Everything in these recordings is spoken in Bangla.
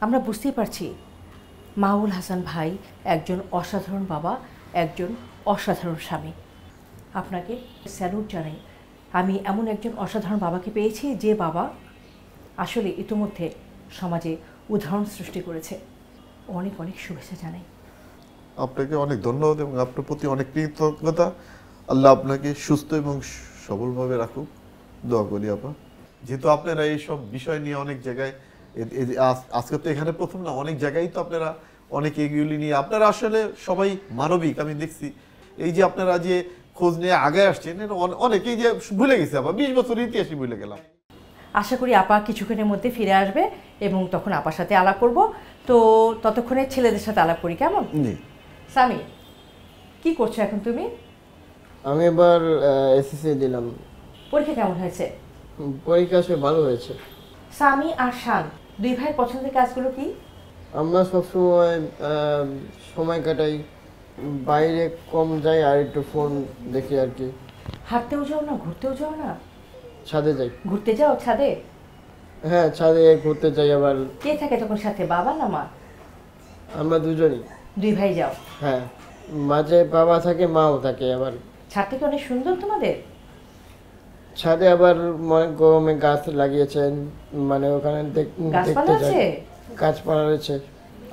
আমরা বুঝতেই পারছি মাহবুল হাসান ভাই একজন অসাধারণ বাবা, একজন অসাধারণ স্বামী। আপনাকে স্যালুট জানাই। আমি এমন একজন অসাধারণ বাবাকে পেয়েছি যে বাবা আসলে ইতিমধ্যে সমাজে উদাহরণ সৃষ্টি করেছে। অনেক অনেক শুভেচ্ছা জানাই। আপনাকে অনেক ধন্যবাদ এবং আপনার প্রতি অনেক কৃতজ্ঞতা। আল্লাহ আপনাকে সুস্থ এবং সবলভাবে রাখুক, দোয়া করি আপা। যেহেতু আপনারা এইসব বিষয় নিয়ে অনেক জায়গায়, আজকে তো এখানে প্রথম না, অনেক জায়গায় তো আপনারা অনেক এগুলি নিয়ে আপনারা আসলে সবাই মানবিক। আমি দেখছি এই যে আপনারা যে খোঁজ নিয়ে আগে আসছেন, অনেকেই যে ভুলে গেছে আপা, 20 বছর ইতিহাসই ভুলে গেলাম। আশা করি আপা কিছুক্ষণের মধ্যে ফিরে আসবে এবং তখন আপার সাথে আলাপ করব। তো ততক্ষণে ছেলেদের সাথে আলাপ করি, কেমন? জি। সামি, কি করছো এখন তুমি? আমি এবার এসএসসি দিলাম। পরীক্ষা কেমন হয়েছে? পরীক্ষা আসলে ভালো হয়েছে। সামি আর শান দুই ভাইয়ের পছন্দের কাজগুলো কি? আমরা সবসময় সময় কাটাই, বাইরে কম যাই আর একটু ফোন দেখি আর কি। হাঁটতেও যাও না, ঘুরতেও যাও না? ছাদে যাই। ঘুরতে যাও ছাদে? হ্যাঁ, ছাদে ঘুরতে যাই। আবার কে থাকে তখন সাথে, বাবা না মা? আমরা দুজনই। দুই ভাই যাও? হ্যাঁ, মাঝে বাবা থাকে, মাও থাকে। আবার ছাদটা কি অনেক সুন্দর তোমাদের? ছাদে আবার মনে গরমে গাছ লাগিয়েছেন, মানে ওখানে গাছপালা দেখতে আছে? যাই। গাছপালা রয়েছে,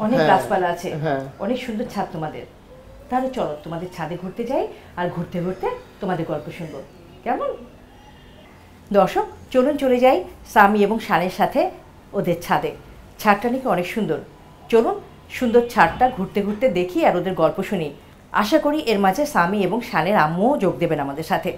অনেক হ্যাঁ, গাছপালা আছে। হ্যাঁ। অনেক সুন্দর ছাদ তোমাদের। তাহলে চলো তোমাদের ছাদে ঘুরতে যাই, আর ঘুরতে ঘুরতে তোমাদের গল্প শুনবো, কেমন? দর্শক চলুন চলে যাই সামি এবং শানের সাথে ওদের ছাদে। ছাদটা নাকি অনেক সুন্দর। চলুন সুন্দর ছাদটা ঘুরতে ঘুরতে দেখি আর ওদের গল্প শুনি। আশা করি এর মাঝে সামি এবং শানের আম্মুও যোগ দেবেন আমাদের সাথে।